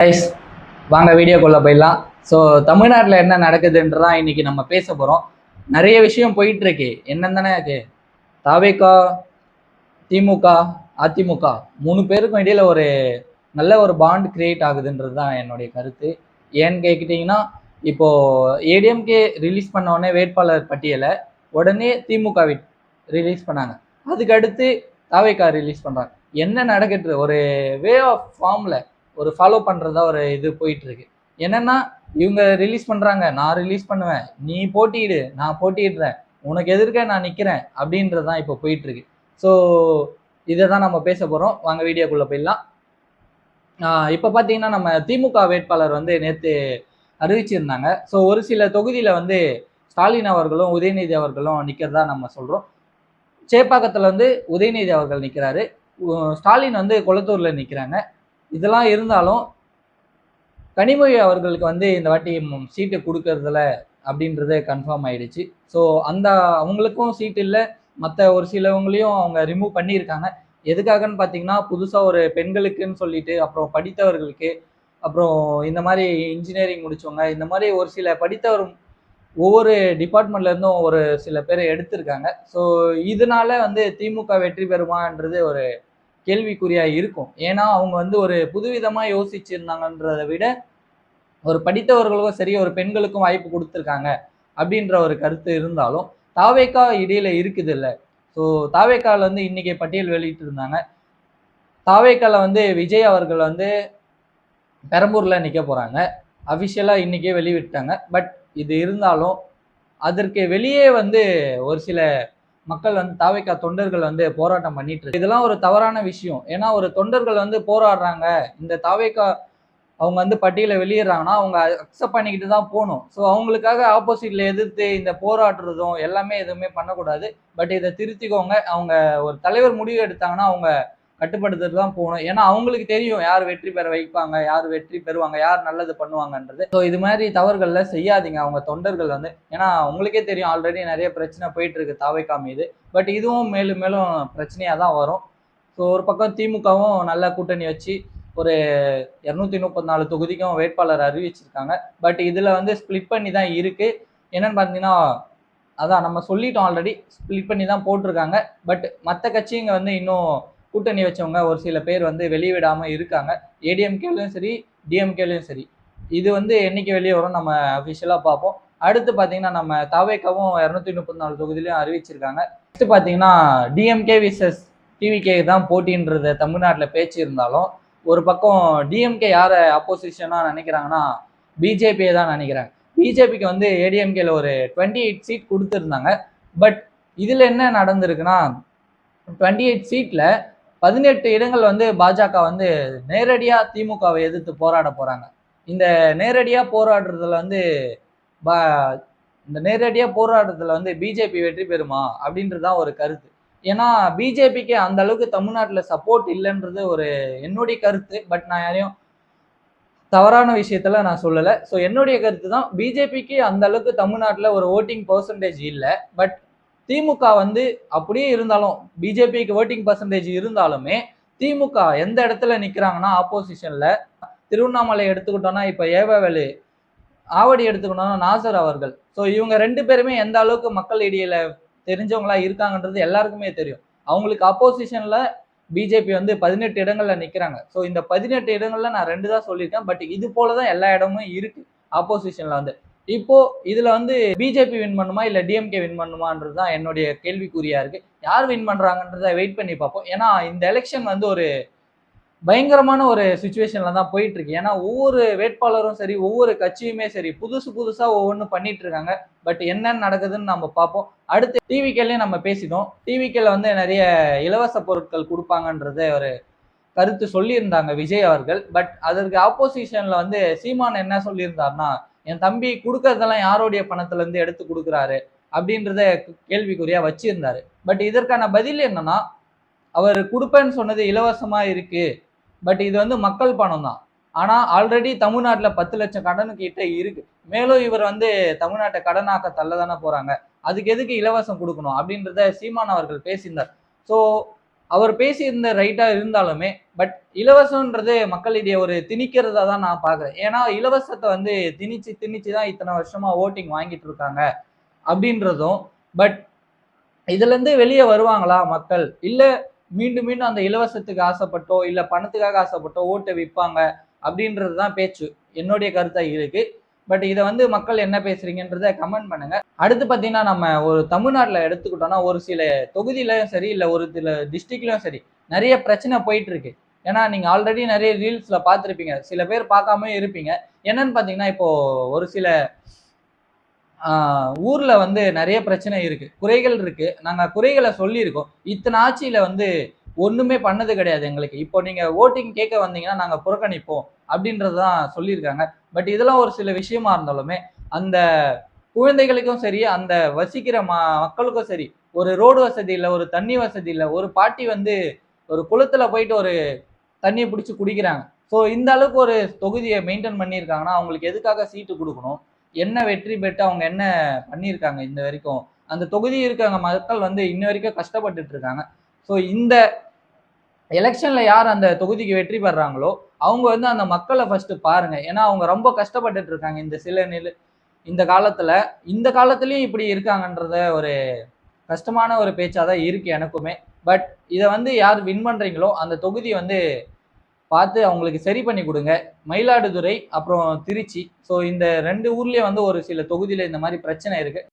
Guys, வாங்க வீடியோக்குள்ளே போயிடலாம். ஸோ தமிழ்நாட்டில் என்ன நடக்குதுன்றதான் இன்னைக்கு நம்ம பேச போகிறோம். நிறைய விஷயம் போயிட்டு இருக்கு. என்னென்ன இருக்கு, தாவேகா, திமுக, அதிமுக 3 பேருக்கும் இடையில ஒரு நல்ல ஒரு பாண்ட் கிரியேட் ஆகுதுன்றது தான் என்னுடைய கருத்து. ஏன்னு கேட்கிட்டிங்கன்னா, இப்போ ஏடிஎம்கே ரிலீஸ் பண்ண உடனே வேட்பாளர் பட்டியலை உடனே திமுக ரிலீஸ் பண்ணாங்க. அதுக்கு அடுத்து தாவேகா ரிலீஸ் பண்ணுறாங்க. என்ன நடக்குது, ஒரு வே ஆஃப் ஃபார்மில் ஒரு ஃபாலோ பண்ணுறதா ஒரு இது போயிட்டு இருக்கு. என்னன்னா, இவங்க ரிலீஸ் பண்ணுறாங்க, நான் ரிலீஸ் பண்ணுவேன், நீ போட்டியிடு, நான் போட்டியிடுறேன், உனக்கு எதிர்க்க நான் நிற்கிறேன் அப்படின்றது தான் இப்போ போயிட்டு இருக்கு. ஸோ இதை தான் நம்ம பேச போகிறோம். வாங்க வீடியோக்குள்ளே போயிடலாம். இப்போ பார்த்தீங்கன்னா, நம்ம திமுக வேட்பாளர் வந்து நேற்று அறிவிச்சிருந்தாங்க. ஸோ ஒரு சில தொகுதியில் வந்து ஸ்டாலின் அவர்களும் உதயநிதி அவர்களும் நிற்கிறதா நம்ம சொல்கிறோம். சேப்பாக்கத்தில் வந்து உதயநிதி அவர்கள் நிற்கிறாரு, ஸ்டாலின் வந்து கொளத்தூரில் நிற்கிறாங்க. இதெல்லாம் இருந்தாலும் கனிமொழி அவர்களுக்கு வந்து இந்த வாட்டி சீட்டு கொடுக்கறதில்ல அப்படின்றது கன்ஃபார்ம் ஆயிடுச்சு. ஸோ அவங்களுக்கும் சீட் இல்லை, மற்ற ஒரு சிலவங்களையும் அவங்க ரிமூவ் பண்ணியிருக்காங்க. எதுக்காகன்னு பார்த்தீங்கன்னா, புதுசாக ஒரு பெண்களுக்குன்னு சொல்லிட்டு, அப்புறம் படித்தவர்களுக்கு, அப்புறம் இந்த மாதிரி இன்ஜினியரிங் முடித்தவங்க, இந்த மாதிரி ஒரு சில படித்தவர் ஒவ்வொரு டிபார்ட்மெண்ட்ல இருந்தும் ஒரு சில பேரை எடுத்திருக்காங்க. ஸோ இதனால வந்து திமுக வெற்றி பெறுமான்றது ஒரு கேள்விக்குறியா இருக்கும். ஏன்னா அவங்க வந்து ஒரு புதுவிதமா யோசிச்சிருந்தாங்கன்றதை விட ஒரு படித்தவர்களுக்கும் சரி, ஒரு பெண்களுக்கும் வாய்ப்பு கொடுத்துருக்காங்க அப்படின்ற ஒரு கருத்து இருந்தாலும், தாவேகா இடையில இருக்குது இல்லை. ஸோ தாவேகால வந்து இன்னைக்கு பட்டியல் வெளியிட்டு இருந்தாங்க. தாவேகால வந்து விஜய் அவர்கள் வந்து பெரம்பூர்ல நிற்க போறாங்க. அபிஷியலா இன்னைக்கே வெளியிட்டாங்க. பட் இது இருந்தாலும் அதற்கு வெளியே வந்து ஒரு சில மக்கள் வந்து தாவேகா தொண்டர்கள் வந்து போராட்டம் பண்ணிட்டு இருக்கு. இதெல்லாம் ஒரு தவறான விஷயம். ஏன்னா ஒரு தொண்டர்கள் வந்து போராடுறாங்க, இந்த தாவேகா அவங்க வந்து பட்டியலை வெளியிடுறாங்கன்னா அவங்க அக்செப்ட் பண்ணிக்கிட்டு தான் போகணும். ஸோ அவங்களுக்காக ஆப்போசிட்ல எதிர்த்து இந்த போராடுறதும் எல்லாமே எதுவுமே பண்ணக்கூடாது. பட் இதை திருத்திக்கோங்க. அவங்க ஒரு தலைவர் முடிவு எடுத்தாங்கன்னா அவங்க கட்டுப்படுத்திட்டு தான் போகணும். ஏன்னா அவங்களுக்கு தெரியும் யார் வெற்றி பெற வைப்பாங்க, யார் வெற்றி பெறுவாங்க, யார் நல்லது பண்ணுவாங்கன்றது. ஸோ இது மாதிரி தவறுகள்ல செய்யாதீங்க அவங்க தொண்டர்கள் வந்து. ஏன்னா உங்களுக்கே தெரியும், ஆல்ரெடி நிறைய பிரச்சனை போயிட்டு இருக்கு தாவேகா மீது. பட் இதுவும் மேலும் மேலும் பிரச்சனையா தான் வரும். ஸோ ஒரு பக்கம் திமுகவும் நல்ல கூட்டணி வச்சு ஒரு 234 தொகுதிக்கும் வேட்பாளர் அறிவிச்சிருக்காங்க. பட் இதுல வந்து ஸ்பிளிட் பண்ணி தான் இருக்கு. என்னன்னு பார்த்தீங்கன்னா, அதான் நம்ம சொல்லிட்டோம், ஆல்ரெடி ஸ்பிளிட் பண்ணி தான் போட்டிருக்காங்க. பட் மற்ற கட்சிங்க வந்து இன்னும் கூட்டணி வச்சவங்க ஒரு சில பேர் வந்து வெளியிடாம இருக்காங்க. ஏடிஎம்கேலையும் சரி, டிஎம்கேலையும் சரி. இது வந்து என்னைக்கு வெளியே வரும் நம்ம அஃபிஷியலா பார்ப்போம். அடுத்து பார்த்தீங்கன்னா, நம்ம தாவேகாவும் 234 தொகுதியிலையும் அறிவிச்சிருக்காங்க. நெக்ஸ்ட் பார்த்தீங்கன்னா, டிஎம்கே விசஸ் டிவிகே தான் போட்டின்றது தமிழ்நாட்டில் பேச்சு இருந்தாலும், ஒரு பக்கம் டிஎம்கே யாரை அப்போசிஷனா நினைக்கிறாங்கன்னா பிஜேபியை தான் நினைக்கிறாங்க. பிஜேபிக்கு வந்து ஏடிஎம்கேல ஒரு 28 சீட் கொடுத்துருந்தாங்க. பட் இதுல என்ன நடந்திருக்குன்னா, 28 சீட்ல 18 இடங்கள் வந்து பாஜக வந்து நேரடியா திமுகவை எதிர்த்து போராட போறாங்க. இந்த நேரடியா போராடுறதுல வந்து இந்த நேரடியா போராடுறதுல வந்து பிஜேபி வெற்றி பெறுமா அப்படின்றதுதான் ஒரு கருத்து. ஏன்னா பிஜேபிக்கு அந்த அளவுக்கு தமிழ்நாட்டில் சப்போர்ட் இல்லைன்றது ஒரு என்னுடைய கருத்து. பட் நான் யாரையும் தவறான விஷயத்துல நான் சொல்லலை. ஸோ என்னுடைய கருத்து தான், பிஜேபிக்கு அந்த அளவுக்கு தமிழ்நாட்டில் ஒரு ஓட்டிங் பர்சன்டேஜ் இல்லை. பட் திமுக வந்து அப்படியே இருந்தாலும், பிஜேபிக்கு ஓட்டிங் பர்சன்டேஜ் இருந்தாலுமே திமுக எந்த இடத்துல நிற்கிறாங்கன்னா ஆப்போசிஷன்ல, திருவண்ணாமலை எடுத்துக்கிட்டோம்னா இப்போ ஏவவேலு, ஆவடி எடுத்துக்கணும்னா நாசர் அவர்கள். ஸோ இவங்க 2 பேருமே எந்த அளவுக்கு மக்கள் இடையில தெரிஞ்சவங்களா இருக்காங்கன்றது எல்லாருக்குமே தெரியும். அவங்களுக்கு அப்போசிஷன்ல பிஜேபி வந்து 18 இடங்கள்ல நிக்கிறாங்க. ஸோ இந்த 18 இடங்கள்ல நான் 2 தான் சொல்லியிருக்கேன். பட் இது போலதான் எல்லா இடமும் இருக்கு ஆப்போசிஷன்ல வந்து. இப்போ இதுல வந்து பிஜேபி வின் பண்ணுமா இல்ல டிஎம்கே வின் பண்ணுமான்றது தான் என்னுடைய கேள்விக்குறியா இருக்கு. யார் வின் பண்றாங்கன்றத வெயிட் பண்ணி பார்ப்போம். ஏன்னா இந்த எலெக்ஷன் வந்து ஒரு பயங்கரமான ஒரு சுச்சுவேஷன்ல தான் போயிட்டு இருக்கு. ஏன்னா ஒவ்வொரு வேட்பாளரும் சரி, ஒவ்வொரு கட்சியுமே சரி, புதுசா ஒவ்வொன்றும் பண்ணிட்டு இருக்காங்க. பட் என்னன்னு நடக்குதுன்னு நம்ம பார்ப்போம். அடுத்து டிவிக்கேலையும் நம்ம பேசிட்டோம். டிவிக்கேல வந்து நிறைய இலவச பொருட்கள் கொடுப்பாங்கன்றத ஒரு கருத்து சொல்லியிருந்தாங்க விஜய் அவர்கள். பட் அதற்கு ஆப்போசிஷன்ல வந்து சீமான் என்ன சொல்லியிருந்தாருன்னா, என் தம்பி கொடுக்கறதெல்லாம் யாருடைய பணத்துல இருந்து எடுத்து கொடுக்குறாரு அப்படின்றத கேள்விக்குறியா வச்சிருந்தாரு. பட் இதற்கான பதில் என்னன்னா, அவர் கொடுப்பேன்னு சொன்னது இலவசமா இருக்கு. பட் இது வந்து மக்கள் பணம் தான். ஆனா ஆல்ரெடி தமிழ்நாட்டில் 10 லட்சம் கடனு கிட்ட இருக்கு. மேலும் இவர் வந்து தமிழ்நாட்டை கடனாக்க தள்ளதானே போறாங்க. அதுக்கு எதுக்கு இலவசம் கொடுக்கணும் அப்படின்றத சீமான் அவர்கள் பேசியிருந்தார். ஸோ அவர் பேசியிருந்த ரைட்டா இருந்தாலுமே பட் இலவசம்ன்றது மக்களிடையே ஒரு திணிக்கிறதா தான் நான் பார்க்குறேன். ஏன்னா இலவசத்தை வந்து திணிச்சு திணிச்சு தான் இத்தனை வருஷமா ஓட்டிங் வாங்கிட்டு இருக்காங்க அப்படின்றதும். பட் இதுல இருந்து வெளியே வருவாங்களா மக்கள்? இல்ல மீண்டும் மீண்டும் அந்த இலவசத்துக்கு ஆசைப்பட்டோ, இல்ல பணத்துக்காக ஆசைப்பட்டோ ஓட்ட விப்பாங்க அப்படின்றது தான் பேச்சு. என்னுடைய கருத்தா இருக்கு. பட் இத வந்து மக்கள் என்ன பேசுறீங்கன்றத கமெண்ட் பண்ணுங்க. அடுத்து பார்த்தீங்கன்னா, நம்ம ஒரு தமிழ்நாட்டுல எடுத்துக்கிட்டோம்னா, ஒரு சில தொகுதியிலயும் சரி, இல்ல ஒரு சில டிஸ்ட்ரிக்ட்லயும் சரி, நெறைய பிரச்சனை போயிட்டு இருக்கு. ஏன்னா, நீங்க ஆல்ரெடி நெறைய ரீல்ஸ்ல பார்த்திருப்பீங்க. சில பேர் பார்க்காமயும் இருப்பீங்க. என்னன்னு பார்த்தீங்கன்னா, இப்போ ஒரு சில ஊர்ல வந்து நெறைய பிரச்சனை இருக்கு. குறைகள் இருக்கு. நாங்க குறைகள சொல்லியிருக்கோம். இத்தன ஆட்சியில வந்து ஒண்ணுமே பண்ணது கிடையாது எங்களுக்கு. இப்போ நீங்க வோட்டிங் கேட்க வந்தீங்கன்னா, நாங்க புறக்கணிப்போம். அப்படின்றது தான் சொல்லியிருக்காங்க. பட் இதெல்லாம் ஒரு சில விஷயமா இருந்தாலுமே, அந்த குழந்தைகளுக்கும் சரி, அந்த வசிக்கிற மக்களுக்கும் சரி, ஒரு ரோடு வசதி இல்ல, ஒரு தண்ணி வசதி இல்ல. ஒரு பாட்டி வந்து ஒரு குளத்துல போயிட்டு ஒரு தண்ணிய புடிச்சு குடிக்கிறாங்க. ஸோ இந்த அளவுக்கு ஒரு தொகுதிய மெயின்டெயின் பண்ணியிருக்காங்கன்னா, அவங்களுக்கு எதுக்காக சீட்டு குடுக்கணும்? என்ன வெற்றி பெற்று அவங்க என்ன பண்ணியிருக்காங்க இந்த வரைக்கும்? அந்த தொகுதி இருக்கிறவங்க மக்கள் வந்து இன்ன வரைக்கும் கஷ்டப்பட்டுட்டு இருக்காங்க. ஸோ இந்த எலக்ஷன்ல யார் அந்த தொகுதிக்கு வெற்றி பெறாங்களோ, அவங்க வந்து அந்த மக்கள ஃபர்ஸ்ட் பாருங்க. ஏன்னா அவங்க ரொம்ப கஷ்டப்பட்டுட்டு இருக்காங்க. இந்த காலத்துல. இந்த காலத்திலயும் இப்படி இருக்காங்கன்றத ஒரு கஷ்டமான ஒரு பேச்சா தான் இருக்கு எனக்குமே. பட் இத வந்து யார் வின் பண்றீங்களோ, அந்த தொகுதிய வந்து பார்த்து அவங்களுக்கு சரி பண்ணி குடுங்க. மயிலாடுதுறை, அப்புறம் திருச்சி. ஸோ இந்த 2 ஊர்லயும் வந்து ஒரு சில தொகுதியில இந்த மாரி பிரச்சனை இருக்கு.